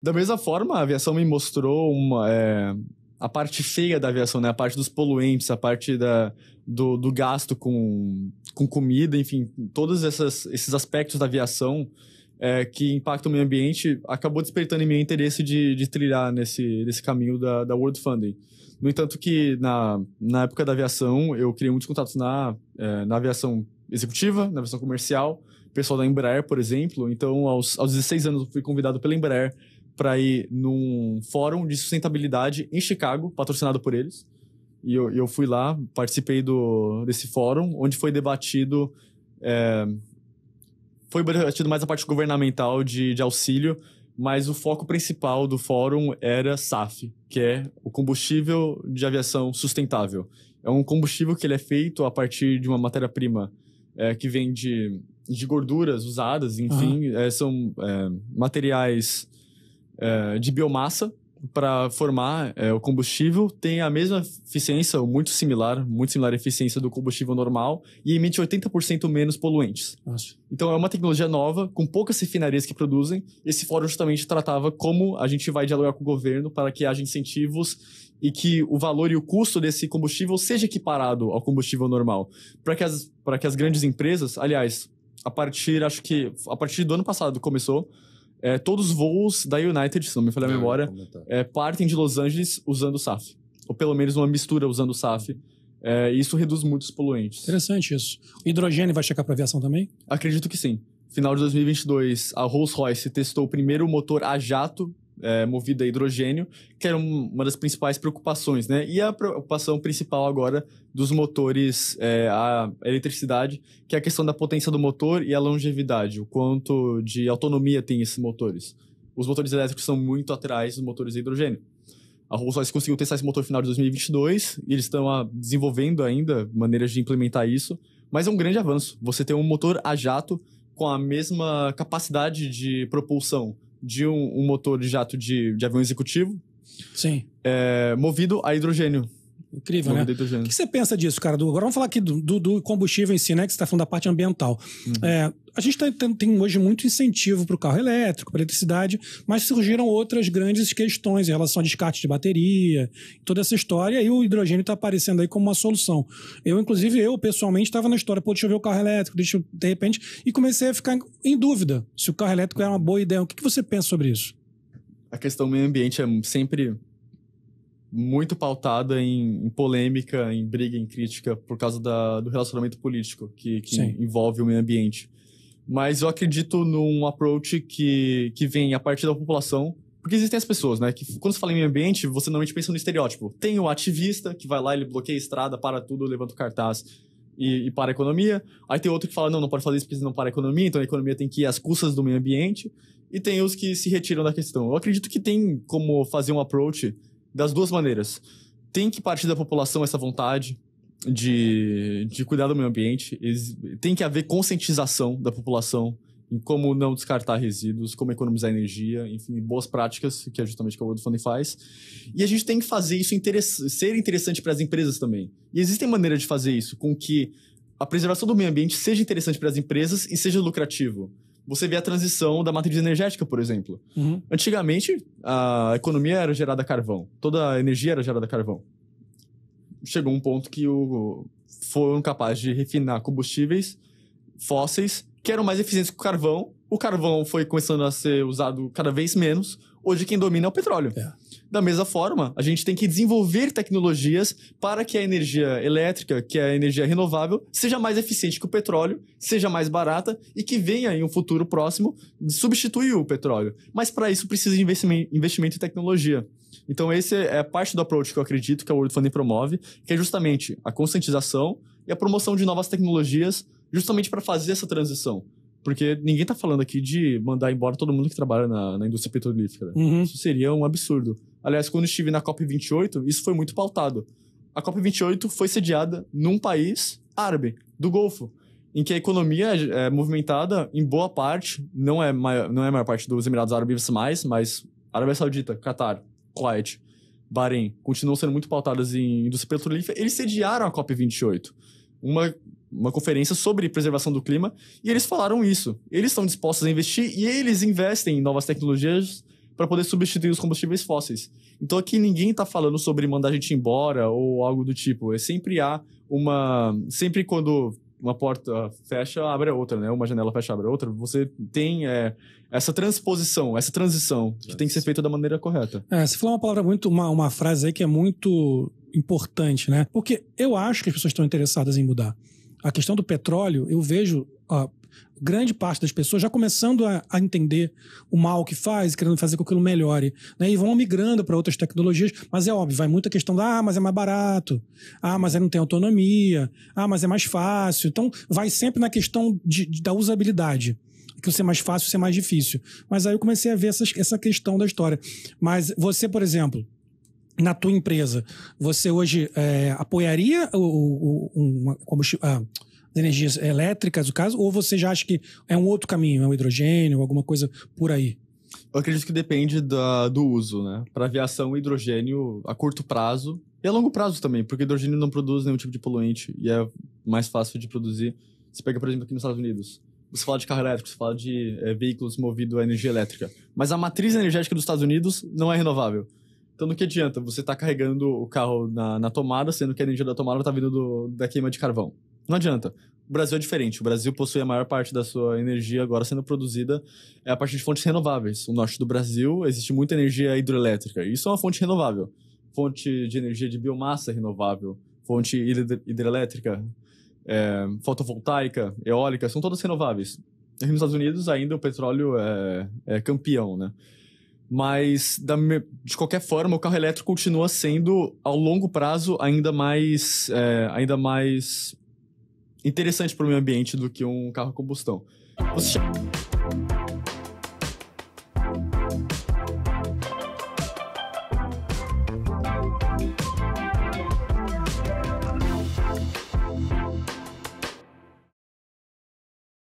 Da mesma forma, a aviação me mostrou a parte feia da aviação, né? A parte dos poluentes, a parte do gasto com comida, enfim, todos esses aspectos da aviação que impactam o meio ambiente, acabou despertando em mim o interesse de trilhar nesse caminho da World Funding. No entanto que na época da aviação, eu criei muitos contatos na aviação executiva, na aviação comercial, pessoal da Embraer, por exemplo. Então, aos 16 anos, eu fui convidado pela Embraer para ir num fórum de sustentabilidade em Chicago, patrocinado por eles. E eu fui lá, participei desse fórum, onde foi debatido mais a parte governamental de auxílio, mas o foco principal do fórum era SAF, que é o combustível de aviação sustentável. É um combustível que ele é feito a partir de uma matéria-prima que vem de gorduras usadas, enfim, são materiais de biomassa para formar o combustível, tem a mesma eficiência, ou muito similar à eficiência do combustível normal e emite 80% menos poluentes. Nossa. Então é uma tecnologia nova, com poucas refinarias que produzem. Esse fórum justamente tratava como a gente vai dialogar com o governo para que haja incentivos e que o valor e o custo desse combustível seja equiparado ao combustível normal. Para que as grandes empresas, aliás, a partir do ano passado começou, todos os voos da United, se não me falha a memória, partem de Los Angeles usando SAF. Ou pelo menos uma mistura usando SAF. E isso reduz muito os poluentes. Interessante isso. O hidrogênio vai chegar para aviação também? Acredito que sim. Final de 2022, a Rolls-Royce testou o primeiro motor a jato movido a hidrogênio, que era uma das principais preocupações, né? E a preocupação principal agora dos motores a eletricidade, que é a questão da potência do motor e a longevidade, o quanto de autonomia tem esses motores. Os motores elétricos são muito atrás dos motores a hidrogênio. A Rolls-Royce conseguiu testar esse motor no final de 2022 e eles estão desenvolvendo ainda maneiras de implementar isso, mas é um grande avanço. Você ter um motor a jato com a mesma capacidade de propulsão de um motor de jato de avião executivo. Sim. Movido a hidrogênio. Incrível, né? O que você pensa disso, cara? Agora vamos falar aqui do combustível em si, né? Que você está falando da parte ambiental. A gente tem hoje muito incentivo para o carro elétrico, para a eletricidade, mas surgiram outras grandes questões em relação a descarte de bateria, toda essa história, e o hidrogênio está aparecendo aí como uma solução. Inclusive, pessoalmente estava na história, deixa eu ver o carro elétrico, de repente, e comecei a ficar em dúvida se o carro elétrico era uma boa ideia. O que você pensa sobre isso? A questão do meio ambiente é sempre muito pautada em polêmica, em briga, em crítica, por causa do relacionamento político que envolve o meio ambiente. Mas eu acredito num approach que vem a partir da população, porque existem as pessoas, né? Que quando você fala em meio ambiente, você normalmente pensa no estereótipo. Tem o ativista que vai lá, ele bloqueia a estrada, para tudo, levanta o cartaz e para a economia. Aí tem outro que fala, não pode fazer isso porque não para a economia, então a economia tem que ir às custas do meio ambiente. E tem os que se retiram da questão. Eu acredito que tem como fazer um approach das duas maneiras. Tem que partir da população essa vontade de cuidar do meio ambiente. Tem que haver conscientização da população em como não descartar resíduos, como economizar energia, enfim, boas práticas, que é justamente o que a World Funding faz. E a gente tem que fazer isso ser interessante para as empresas também. E existem maneiras de fazer isso com que a preservação do meio ambiente seja interessante para as empresas e seja lucrativo. Você vê a transição da matriz energética, por exemplo. Antigamente, a economia era gerada a carvão. Toda a energia era gerada a carvão. Chegou um ponto que foram capazes de refinar combustíveis fósseis que eram mais eficientes que o carvão. O carvão foi começando a ser usado cada vez menos. Hoje quem domina é o petróleo. Da mesma forma, a gente tem que desenvolver tecnologias para que a energia elétrica, que é a energia renovável, seja mais eficiente que o petróleo, seja mais barata e que venha em um futuro próximo substituir o petróleo. Mas para isso precisa de investimento em tecnologia. Então esse é parte do approach que eu acredito que a World Funding promove, que é justamente a conscientização e a promoção de novas tecnologias justamente para fazer essa transição. Porque ninguém tá falando aqui de mandar embora todo mundo que trabalha na indústria petrolífera. Isso seria um absurdo. Aliás, quando estive na COP28, isso foi muito pautado. A COP28 foi sediada num país árabe, do Golfo, em que a economia é movimentada em boa parte, não é a maior parte dos Emirados Árabes mas Arábia Saudita, Catar, Kuwait, Bahrein, continuam sendo muito pautadas em indústria petrolífera. Eles sediaram a COP28. Uma conferência sobre preservação do clima, e eles falaram isso. Eles estão dispostos a investir e eles investem em novas tecnologias para poder substituir os combustíveis fósseis. Então aqui ninguém está falando sobre mandar a gente embora ou algo do tipo. Sempre sempre quando uma porta fecha, abre a outra, né? Uma janela fecha, abre a outra. Você tem essa transposição, essa transição que tem que ser feita da maneira correta. Você falou uma palavra uma frase aí que é muito importante, né? Porque eu acho que as pessoas estão interessadas em mudar. A questão do petróleo, eu vejo grande parte das pessoas já começando a entender o mal que faz, querendo fazer com que aquilo melhore, né? E vão migrando para outras tecnologias, mas é óbvio, vai muita questão mas é mais barato, mas não tem autonomia, mas é mais fácil. Então, vai sempre na questão da usabilidade, que ser mais fácil, ser mais difícil. Mas aí eu comecei a ver essa questão da história. Mas você, por exemplo, na tua empresa, você hoje apoiaria energias elétricas, no caso, ou você já acha que é um outro caminho, é um hidrogênio, alguma coisa por aí? Eu acredito que depende do uso, né? Para aviação, hidrogênio a curto prazo e a longo prazo também, porque hidrogênio não produz nenhum tipo de poluente e é mais fácil de produzir. Você pega, por exemplo, aqui nos Estados Unidos, você fala de carro elétrico, você fala de veículos movidos a energia elétrica, mas a matriz energética dos Estados Unidos não é renovável. Então, no que adianta você estar carregando o carro na tomada, sendo que a energia da tomada está vindo da queima de carvão? Não adianta. O Brasil é diferente. O Brasil possui a maior parte da sua energia agora sendo produzida a partir de fontes renováveis. No norte do Brasil existe muita energia hidroelétrica. Isso é uma fonte renovável. Fonte de energia de biomassa renovável. Fonte hidrelétrica, fotovoltaica, eólica, são todas renováveis. Aqui nos Estados Unidos ainda o petróleo é campeão, né? Mas, de qualquer forma, o carro elétrico continua sendo, ao longo prazo, ainda mais interessante para o meio ambiente do que um carro a combustão.